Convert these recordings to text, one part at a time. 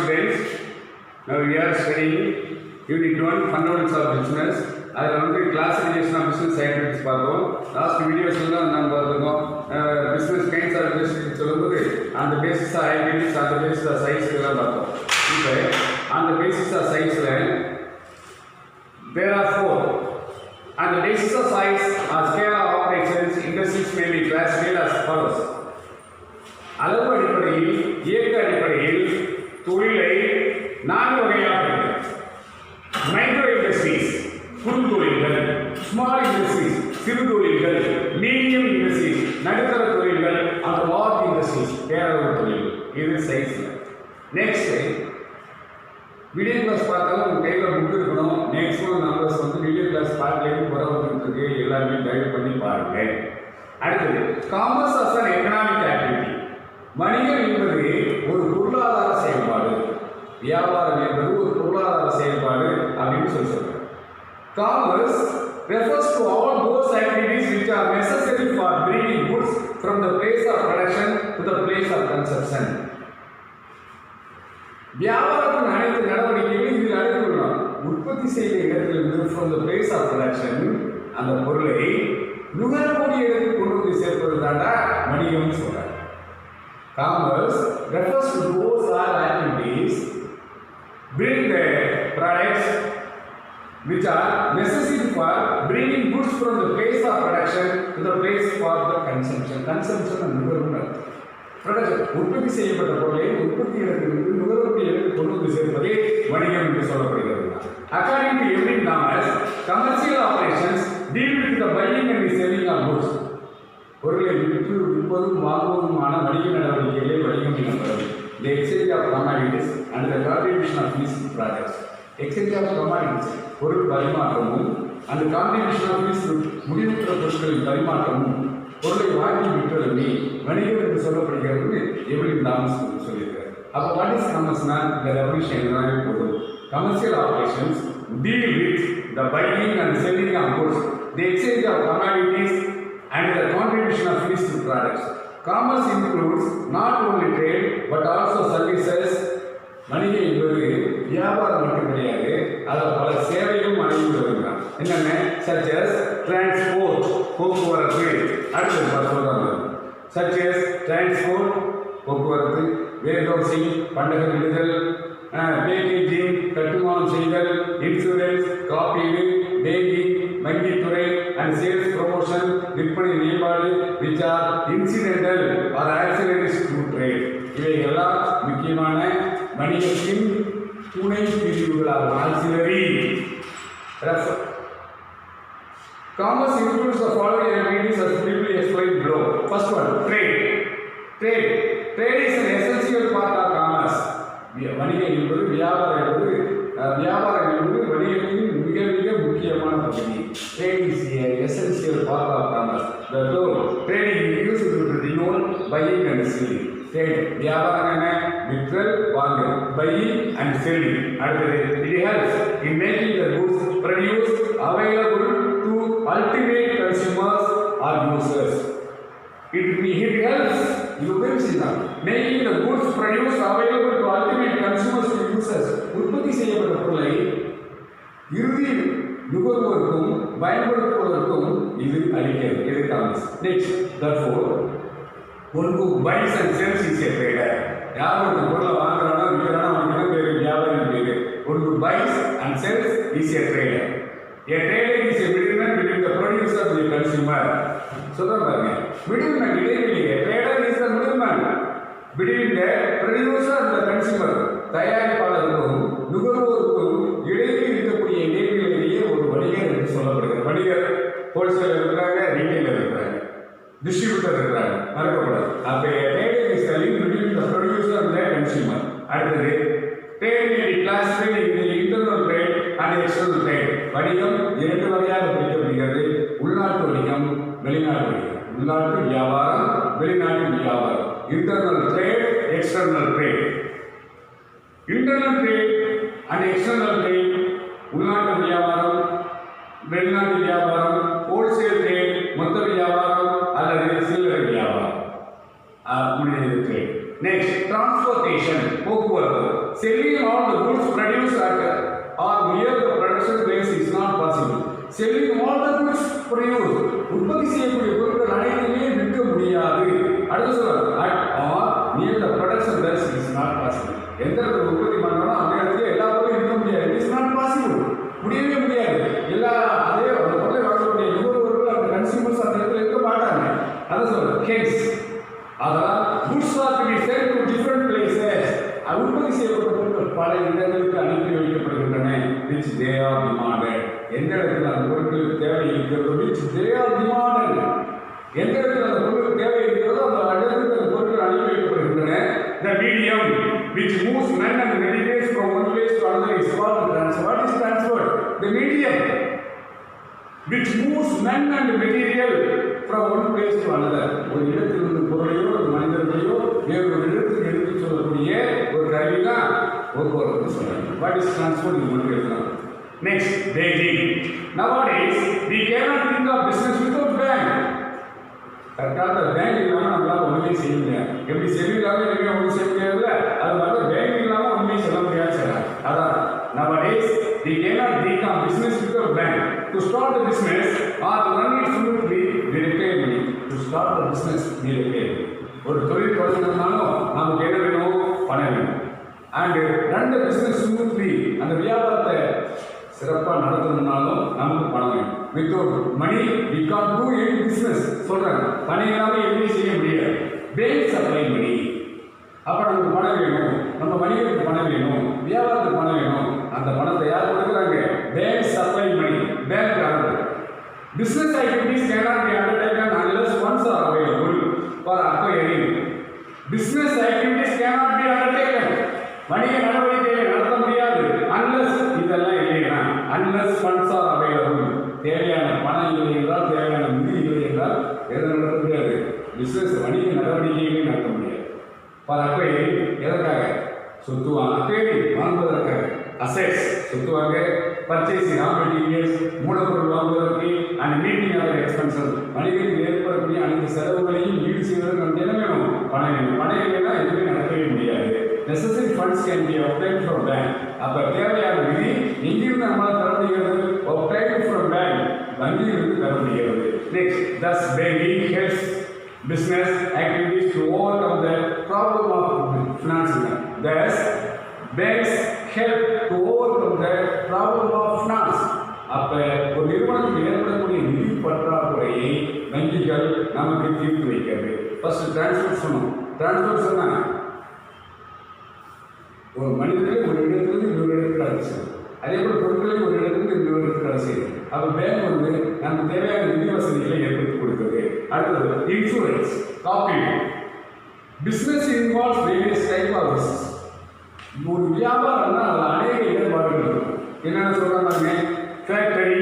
Friends, now we are studying Unit 1 Fundamentals of Business. அதில் வந்து classification of business activities பார்த்தோம். Last வீடியோஸில் தான் நம்ம பார்த்துருக்கோம். பிஸ்னஸ் கைண்ட்ஸ் ஆஃப் பிஸ்னஸ் சொல்லும்போது அந்த பேசிஸ் ஆக்டிவிட்டிஸ், அந்த பேசிஸ் சைஸ் எல்லாம் பார்த்தோம். இப்போ அந்த பேசிஸ் சைஸில் there are four. And the basis of size or scale of operations industries may be classified as follows. அளவு அடிப்படையில் இயக்க அடிப்படையில் தொழிலை 4 வகையாக பிரிக்கிறோம். மைக்ரோ இண்டஸ்ட்ரீஸ் குறுந்தொழில்கள், ஸ்மால் இண்டஸ்ட்ரீஸ் சிறு தொழில்கள், மீடியம் இண்டஸ்ட்ரீஸ் நடுத்தர தொழில்கள், அந்த லார்ஜ் இண்டஸ்ட்ரீஸ் பேரளவு தொழில்கள். இது சைஸ்ல. நெக்ஸ்ட் வீடியோ கிளாஸ் பார்த்தாலும் உங்கள் கையில் புக் இருக்கணும். மேக்ஸிமம் நம்பர்ஸ் வந்து வீடியோ கிளாஸ் பார்க்கலேருந்து புறவத்துக்கு எல்லாருமே டைவ் பண்ணி பாருங்க. அடுத்தது commerce as an economic activity. வணிகம் என்பது ஒரு பொருளாதார செயல்பாடு, வியாபாரம் என்பது ஒரு பொருளாதார செயல்பாடு அப்படின்னு சொல்றாங்க. Commerce refers to all those activities which are necessary for bringing goods from the place of production to the place of consumption. வியாபாரத்தின் அனைத்து நடவடிக்கைகளும் இதில் அடங்கியுள்ளன. உற்பத்தி செய்த இடத்திலிருந்து from the place of production அந்த பொருளை நுகரக்கூடிய இடத்துக்கு கொண்டு வந்து சேர்ப்பது தாண்டா வணிகம்னு சொல்றாங்க. Commerce refers to those all activities bring the products which are necessary for bringing goods from the place of production to the place for the consumption. Consumption and நுகர்வு. production உற்பத்தி செய்யப்பட்ட பொருளை உற்பத்தி இடத்திலிருந்து நுகரக்கூடிய இடத்துக்கு கொண்டு வந்து சேர்ப்பதே வணிகம் என்று சொல்லப்படுகிறது. According to Erwin Thomas, commercial operations deal with the buying and selling of goods. பொருளை விற்பதும் வாங்குவதுமான வணிக நடவடிக்கைகளே வணிகம் எனப்படுகிறது. The exchange of commodities and the contribution of finished products. Exchange of commodities பொருள் பரிமாற்றமும் அந்த contribution of finished முடிவுற்ற பொருட்களின் பரிமாற்றமும் பொருளை வாங்கி விற்பதுமே வணிகம் என்று சொல்லப்படுகிறது. எர்வின் தாமஸ் சொல்லியிருக்காரு. அப்போ வாட் இஸ் காமர்ஸ்னா இந்த ரெவல்யூஷன் என்னவே போதும். Commercial operations deal with the buying and selling of goods, the exchange of commodities and the contribution of finished products. Commerce includes not only trade but also services. வணிகம் என்பது வியாபாரம் மட்டும் கிடையாது, அதில் பல சேவைகளும் அடங்கி வருகிறார். என்னென்ன such as transport போக்குவரத்து, அடுத்தது சொல்றாங்க such as transport போக்குவரத்து, warehousing பண்டகமிடுதல், பேக்கேஜிங் கட்டுமானம் செய்தல், இன்சூரன்ஸ் காப்பீடு, பேங்கிங் வங்கித்துறை அண்ட் சேல்ஸ் ப்ரமோஷன் விற்பனை மேம்பாடு which are incidental or ancillaries to trade. இவையெல்லாம் முக்கியமான வணிகத்தின் துணை பிரிவுகளாகும். Auxiliary. Commerce includes the following activities as briefly explained below. First one, trade. Trade is an essential part of commerce. வணிகம் என்பது வியாபாரம் என்பது வணிகத்தின் மிக மிக முக்கியமான பகுதி. Trade is an essential part of commerce. The term trading is used to denote buying and selling. Trade வியாபாரம் என்ன? விற்றல் வாங்குதல், buying and selling. அடுத்தது it helps in making the goods produced available to ultimate consumers or users. It helps making the goods produced available to ultimate consumers to users. உற்பத்தி செய்யப்பட்ட பொருளை இறுதி நுகர்வோருக்கும் பயன்படுத்துவதற்கும் இது அளிக்கிறது. இது commerce. Next, therefore one who buys and sells is a trader. யார் ஒரு பொருளை வாங்குறானோ விற்கிறானோ அவனுக்கு பேரு வியாபாரி பேரு. one who buys and sells is a trader. A trader is a middleman between the producer and the consumer. சொல்றாங்க middleman இடைவெளியே. trader is the middleman between the producer and the consumer. தயாரிப்பாளருக்கும் நுகர்வோருக்கும் இடையில் இருக்கக்கூடிய இடைவெளியிலேயே ஒரு வணிகர் என்று சொல்லப்படுகிறது. வணிகர் ஹோல்சேலர் இருக்கிறாங்க, ரீட்டைலர் இருக்கிறாங்க, டிஸ்ட்ரிபியூட்டர் இருக்கிறாங்க, மறக்கப்படாது. அப்போ trade is the link between the producer and the consumer. அடுத்தது trade may be classified in internal trade and external trade. வணிகம் 2 வகையாக பிரிக்கப்படுகிறது. உள்நாட்டு வணிகம், வெளிநாட்டு வணிகம். உள்நாட்டு வியாபாரம், வெளிநாட்டு வியாபாரம். Internal trade, external trade. Internal trade and external trade உள்நாட்டு வியாபாரம், வெளிநாட்டு வியாபாரம், ஹோல்சேல் ட்ரேட் மொத்த வியாபாரம் அல்லது சில்லறை வியாபாரம். ட்ரேட் நெக்ஸ்ட் டிரான்ஸ்போர்ட்டேஷன் போக்குவரத்து. Selling all the goods produced at or near the production place is not possible. Selling all the goods produced உற்பத்தி செய்யக்கூடிய பொருட்கள் அனைத்துமே விற்க முடியாது. அடுத்து சொல்றாங்க at or near the production place is not possible. எந்த இடத்துல உற்பத்தி பண்றோமோ அந்த இடத்துல எல்லா பொருளும் விற்க முடியாது. It is not possible. முடியவே முடியாது. எல்லா அதே அந்த பொருளை வாங்கக்கூடிய நுகர்வோர்கள் அந்த கன்சியூமர்ஸ் அந்த இடத்துல இருக்க மாட்டாங்க. அதான் சொல்றேன் கேஸ். அதனால் goods are to be sent to different places. உற்பத்தி செய்யப்பட்ட பொருட்கள் பல இடங்களுக்கு அனுப்பி வைக்கப்படுகின்றன. which they are demanded. எந்த இடத்துல அந்த பொருட்களுக்கு தேவை இருக்கிறதோ which they are demanded. எந்த இடத்துல அந்த பொருட்களுக்கு தேவை இருக்கிறதோ அந்த இடத்துக்கு அந்த பொருட்கள் அனுப்பி வைக்கப்படுகின்றன. The medium which moves men and materials from one place to another is called transport. What is transport? The medium which moves men and material from one place to another. ஒரு இடத்திலிருந்து பொருளையோ ஒரு மனிதர்களையோ வேறு ஒரு இடத்துக்கு எடுத்து சொல்லக்கூடிய ஒரு கருவி தான் போக்குவரத்து சொல்றாங்க. What is transport? இது மட்டும் எழுதலாம். Next, banking. Nowadays we cannot think of business without bank. கரெக்டாக பேங்க் இல்லாமல் நம்மளால் ஒன்றுமே செய்ய முடியாது. எப்படி செல்வில்லாமல் எதுவுமே ஒன்றும் செய்ய முடியாதுல்ல, அது மாதிரி பேங்க் இல்லாமல் ஒன்றுமே சொல்ல முடியாது சார். அதான் nowadays we cannot think of business without bank. To start the business or to run it smoothly we require money. To start the business we require money. ஒரு தொழில் தொடங்கணும்னாலும் நமக்கு என்ன வேணும்? பணம் வேணும். And run the business smoothly, அந்த வியாபாரத்தை சிறப்பாக நடத்தணும்னாலும் நமக்கு பணம் வேணும். Without money we can't do any business சொல்கிறாங்க. பணம் இல்லாமல் எதுவுமே செய்ய முடியாது. Bank supply money. அப்போ நமக்கு பணம் வேணும், நம்ம வணிகத்துக்கு பணம் வேணும், வியாபாரத்துக்கு பணம் வேணும். அந்த பணத்தை யார் கொடுக்குறாங்க? Bank supply money. Bank order. Business activities cannot be undertaken unless funds are available for acquiring. Business activities cannot be undertaken. வணிக நடவடிக்கைகளை நடத்த முடியாது unless இதெல்லாம் இல்லையா, unless funds are available. தேவையான பணம் இல்லை என்றால், தேவையான நிதி இல்லை என்றால் எதை நடத்த முடியாது? பிஸ்னஸ் வணிக நடவடிக்கைகளை நடத்த முடியாது. ஃபார் அக்வைரிங், எதற்காக? சொத்து வாங்குவதற்காக. அசெட்ஸ் சொத்து வாங்க, பர்ச்சேசிங் ரா மெட்டீரியல்ஸ் மூலப்பொருள் வாங்குவதற்கு, அண்ட் மீட்டிங் அதர் எக்ஸ்பென்சஸ் வணிகத்தில் ஏற்படக்கூடிய அனைத்து செலவுகளையும் ஈடு செய்வதற்கு நமக்கு என்ன வேணும்? பணம் வேணும். பணம் இல்லைன்னா எதுவுமே நடக்கவே முடியாது. necessary funds can be obtained from bank. அப்போ தேவையான நிதி எங்கிருந்து நம்மளால் தர முடிகிறது? obtained from bank. வங்கியிலிருந்து தர முடிகிறது. next, thus banking helps business activities to overcome the problem of financing. Thus banks help to overcome the problem of finance. அப்போ ஒரு நிறுவனத்தில் ஏற்படக்கூடிய நிதி பற்றாக்குறையை வங்கிகள் நமக்கு தீர்த்து வைக்கிறது. ஃபர்ஸ்ட் டிரான்ஸ்போர்ட் சொன்னோம். டிரான்ஸ்போர்ட் சொன்னாங்க ஒரு மனிதர்களை ஒரு இடத்துலேருந்து இன்னொரு இடத்துக்கு அழைச்சி செய்யும். அதே போல் பொருட்களையும் ஒரு இடத்துலேருந்து இன்னொரு இடத்துக்கு அழைச்சி செய்யும். அப்போ பேங்க் வந்து நமக்கு தேவையான நிதி வசதிகளை ஏற்படுத்தி கொடுக்குது. அடுத்தது இன்சூரன்ஸ், காப்பீடு. Business involves various type of business. ஒரு வியாபாரம்னா அதில் அநேக இடர்பாடுகள் இருக்கும். என்னென்ன சொல்கிறாங்க? Factory,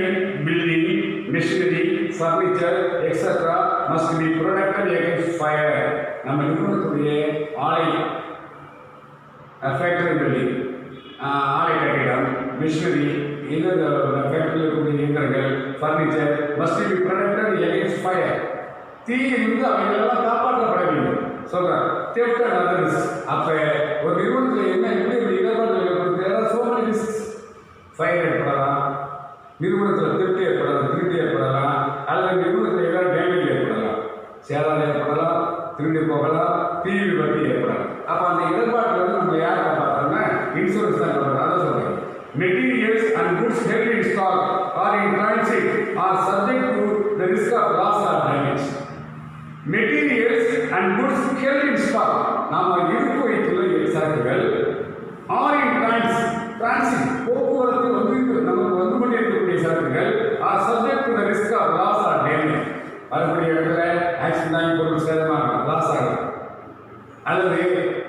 building, machinery, furniture etcetera must be protected against fire. நம்ம நிறுவனத்துடைய ஆலை, ஃபேக்டரி பில்டிங், ஆலை கட்டிடம், மிஷினரி, இந்த ஃபேக்டரியில் இருக்கக்கூடிய இயந்திரங்கள், furniture must be protected against fire. தீயிலிருந்து அவைகளெல்லாம் காப்பாற்றப்பட வேண்டும் சொல்கிறார். Theft and others. அப்போ ஒரு நிறுவனத்தில் என்ன எப்படி இடர்பாடுகள் ஏற்படுத்த சோமனி ரிஸ்க். ஃபயர் ஏற்படலாம், நிறுவனத்தில் திருட்டு ஏற்படலாம், திருட்டு ஏற்படலாம், அல்லது நிறுவனத்தில் ஏதாவது டேமேஜ் ஏற்படலாம், சேதாரம் ஏற்படலாம், திருட்டு போகலாம், தீ விபத்து ஏற்படலாம். அப்போ அந்த இடர்பாட்டில் வந்து நம்ம யார் காப்பாற்றுறோம்னா இன்சூரன்ஸ் தான் காப்பாற்றுறோம். அதான் சொல்கிறேன். Materials and goods held in stock or in transit are subject to the risk of loss or damage. Materials and goods held in stock, நாம் இருப்பு வைத்துள்ள சரக்குகள், or in transit போக்குவரத்து வந்து நமக்கு வந்து கொண்டிருக்கக்கூடிய சரக்குகள் are subject to the risk of loss or damage. வரக்கூடிய இடத்துல ஆக்சிடென்ட் ஆகி பொருள் சேதமாகலாம், லாஸ் ஆகலாம், அல்லது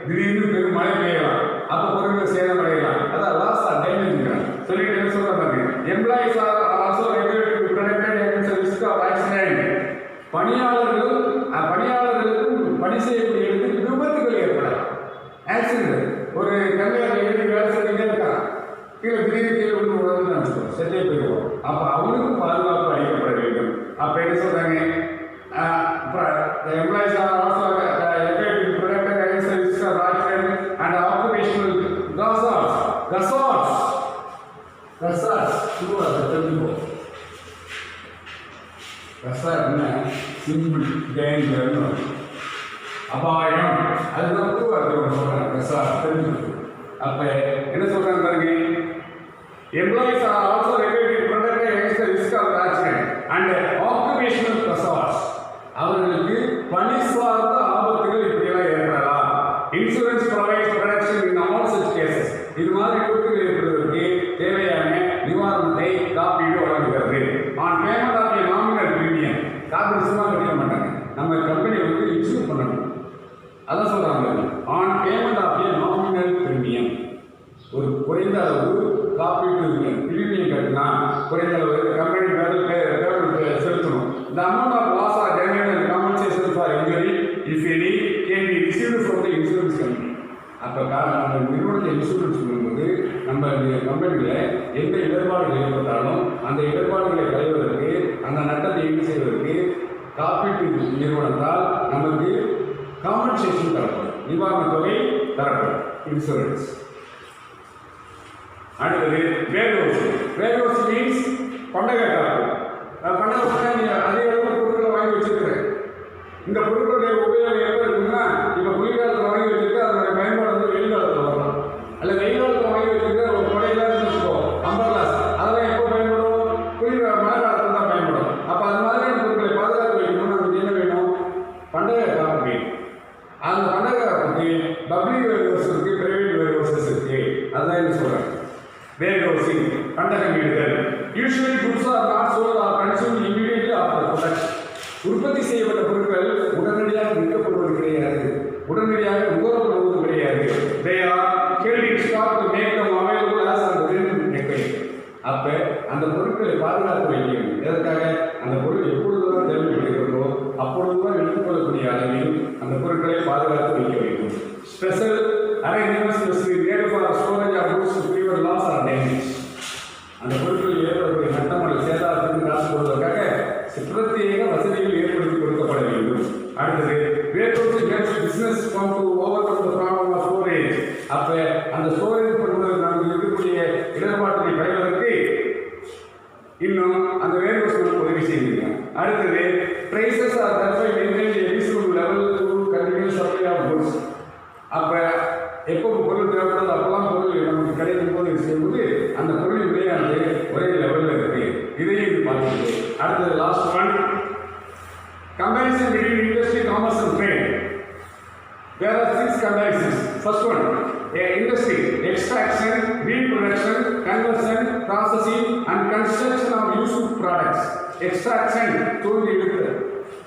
திடீர்னு பெரும் மழை பெய்யலாம், அப்போ பொருட்கள் சேதம் அடையலாம். அதான் லாஸ் ஆர் டேமேஜ் சொல்லிட்டு என்ன சொல்ற மாதிரி. Employees are also regulated to protected against the risk of accident. பணியாளர்களுக்கும் பணி செய்யக்கூடிய இடத்தில் விபத்துகள் ஏற்படலாம். ஆக்சிடென்ட், ஒரு கல்யாணம் எழுதி வேலை செஞ்சுட்டே இருக்கான், கீழே திடீர்னு கீழே விட்டு உடனே நினச்சிப்போம், செத்தே போயிடுவோம். அப்போ அவனுக்கும் பாதுகாப்பு அளிக்கப்பட வேண்டும். அப்போ என்ன சொல்கிறாங்க? Employees are also regulated to protected against the டேஞ்சர்னு அபாயம். அதுதான் புதுவாக சொல்கிறாங்க தெரிஞ்சுக்கணும். அப்போ என்ன சொல்கிறாங்க பாருங்க, employees are also regulated protect against the risk of accident and occupational pressures. அவர்களுக்கு பணி சார்ந்த ஆபத்துகள் இப்படியெல்லாம் ஏற்படலாம். Insurance provides protection in all such cases. இது மாதிரி விபத்துகள் ஏற்படுவதற்கு தேவையான நிவாரணத்தை காப்பீடு வழங்குகிறது. On payment of a nominal premium. காப்பீடு சும்மா கட்ட மாட்டாங்க, நம்ம கம்பெனி வந்து இன்சூர் பண்ணணும். அதான் சொல்றாங்க, on payment of a nominal premium. ஒரு குறைந்த அளவு காப்பீட்டு பிரீமியம் கட்டினா குறைந்த அளவு கம்பெனி செலுத்தணும். இந்த amount of loss or damage and compensation for injury if any can be received from the insurance company. அப்போ அந்த நிறுவனத்தை இன்சூரன்ஸ் பண்ணும்போது நம்ம கம்பெனியில் எந்த இடர்பாடுகள் ஏற்பட்டாலும் அந்த இடர்பாடுகளை களைவதற்கு, அந்த நட்டத்தை ஈடு செய்வதற்கு காப்பீட்டு நிறுவனத்தால் நமக்கு காம்பன்சேஷன் தரப்படும், நிவாரண தொகை தரப்படும், இன்சூரன்ஸ். அடுத்தது வேர்ஹவுஸ். வேர்ஹவுஸ் மீன்ஸ் பண்டக காப்பு. பண்டக நீங்கள் அதிக அளவு பொருட்களை வாங்கி வச்சிருக்கிறேன். இந்த பொருட்களுடைய உபயோகம் எப்போ இருக்குன்னா, இப்போ குளிர்காலத்தில் வாங்கி வச்சிருக்க அதனுடைய பயன்பாடு வந்து வெயில் காலத்தில் வரலாம். அல்ல வெயில் காலத்தில் வாங்கி வச்சிருக்க ஒரு கொடையெல்லாம் வச்சுக்கோ, அம்பர்லாஸ், அதெல்லாம் எப்போ பயன்படும்? மழை காலத்தில் தான் பயன்படும். அப்போ அது மாதிரியான பொருட்களை பாதுகாத்து வைக்கணும்னா நமக்கு என்ன வேணும்? பண்டக காப்பு வேணும். அந்த பண்டக காப்புக்கு பப்ளிக் வேர்ஹவுஸ் இருக்குது, பிரைவேட் வேர்ஹவுசஸ் இருக்குது. அதுதான் என்ன சொல்கிறேன், வேர்ஹவுசிங், பண்டகம் இடுதல். Usually goods are not sold or consumed immediately after production. உற்பத்தி செய்யப்பட்ட பொருட்கள் உடனடியாக விற்கப்படுவது கிடையாது, உடனடியாக நுகரப்படுவது கிடையாது. They are held in stock to make them available as on the request. அப்போ அந்த பொருட்களை பாதுகாத்து வைக்கணும். எதற்காக? அந்த பொருள் எப்பொழுதுதான் தேவைப்படுகிறதோ அப்பொழுதுதான் எடுத்துக்கொள்ளக்கூடிய அளவில் அந்த பொருட்களை பாதுகாத்து வைக்க வேண்டும். Special arrangements must be made for storage of goods to prevent loss or damage. அந்த பொருட்களில் ஏற்படக்கூடிய நட்டம் அல்லது சேதாரத்திற்கு காசு கொள்வதற்காக பிரத்யேக வசதிகள் ஏற்படுத்தி கொடுக்கப்பட வேண்டும். அடுத்தது warehouse helps business come to overcome the problem of storage. அப்போ அந்த ஸ்டோரேஜ் பண்ணுவது நமக்கு இருக்கக்கூடிய இடர்பாட்டை களைவதற்கு இன்னும் அந்த வேர்ஹவுஸ் நமக்கு உதவி செய்யுங்க. அடுத்தது prices are thereby maintain a reasonable level to continue supply of goods. அப்போ எப்போ பொருள் தேவைப்படுது அப்போலாம் பொருள் நமக்கு கிடைக்கும் போது செய்யும்போது அந்த பொருளின் விலையானது ஒரே லெவலில் இருக்கு. இதையும் இது பார்த்துருக்கு. அடுத்தது last one, comparison between industry, commerce and trade. There are 6 comparisons. First one, industry: extraction, reproduction, conversion, processing and construction of useful products. Extraction தோன்றி எடுத்தல்,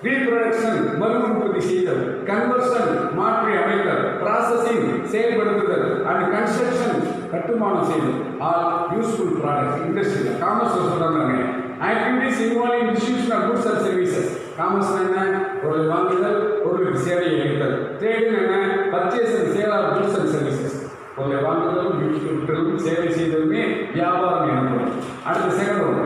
reproduction மறு உற்பத்தி செய்தல், conversion மாற்றி அமைத்தல், processing செயல்படுத்துதல் and construction கட்டுமானம் செய்தல். All useful products. Industry commerce சொல்றாங்க, activities involving distribution of goods and services. Commerce என்ன? பொருள் வாங்குதல், பொருளுக்கு சேவையை அளித்தல். ட்ரேட் என்ன? Purchase and sale of goods and services. பொருளை வாங்குதலும் விற்கிறதும் சேவை செய்தலுமே வியாபாரம் எனப்படும். அடுத்த second one,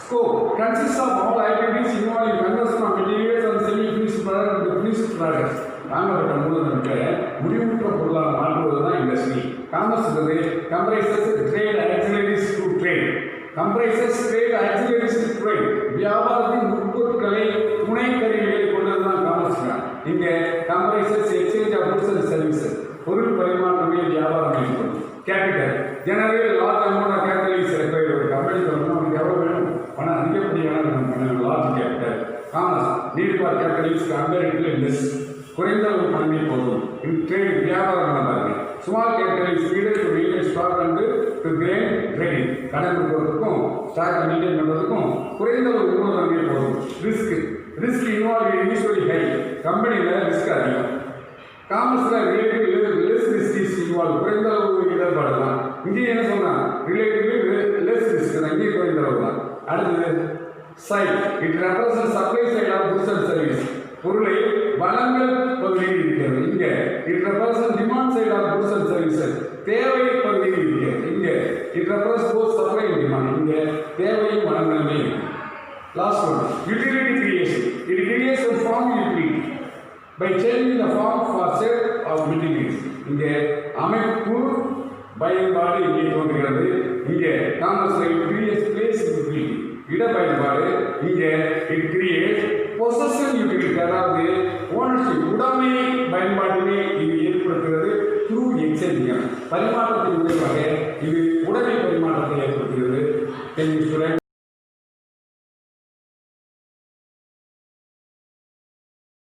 scope consist of all activities involving conversion of materials and semi finished product to finished products. வாங்கப்பட்ட மூலதனத்தை முடிவுற்ற பொருளாக மாற்றுவது தான் industry. Commerce comprises trade auxiliaries to trade. Comprises trade auxiliaries to trade. வியாபாரத்தின் உட்பொருட்களை துணை கருவிகளை கொண்டது தான் காமர்ஸ். இங்கே comprises exchange of goods and services, பொருள் பரிமாற்றமே வியாபாரம் ஏற்படும். Capital general large amount of capital is required. ஒரு கம்பெனி சொல்லணும் நமக்கு எவ்வளோ வேணும், பணம் அதிகப்படியான நம்ம பண்ணணும், large capital. Commerce need for capital is comparatively less, குறைந்த ஒரு பணமே போதும். இன் ட்ரேட் வியாபாரம் பாருங்க, small capital is needed to maintain stock and to grain trading. கடன் கொடுக்கறதுக்கும் ஸ்டாக் மெயின்டைன் பண்ணுறதுக்கும் குறைந்த ஒரு மூலதனமே போதும். Risk involve usually high. கம்பெனியில் ரிஸ்க் அதிகம். காமர்ஸில் relative less risk is involve. குறைந்த அளவு இடர்பாடு தான். இங்கே என்ன சொன்னால் ரிலேட்டிவ்லி லெஸ் ரிஸ்க் தான், இங்கே குறைந்த அளவு தான். அடுத்தது side, it represent supply side of goods and service. பொருளை வளங்கள் பகுதியில் இருக்கிறது. இங்கே it represent demand side of goods and services. தேவை பகுதியில் இருக்கிறது. இங்கே it represent both supply and demand. இங்கே தேவையும் வளங்களுமே. Last one, utility creation. It creates a form utility by changing the form for sale of materials. இங்கே அமைப்பு பயன்பாடு இங்கே தோன்றுகிறது. இங்கே காமர்ஸில் it creates place utility, இட பயன்பாடு. இங்கே it creates possession utility, அதாவது Can you student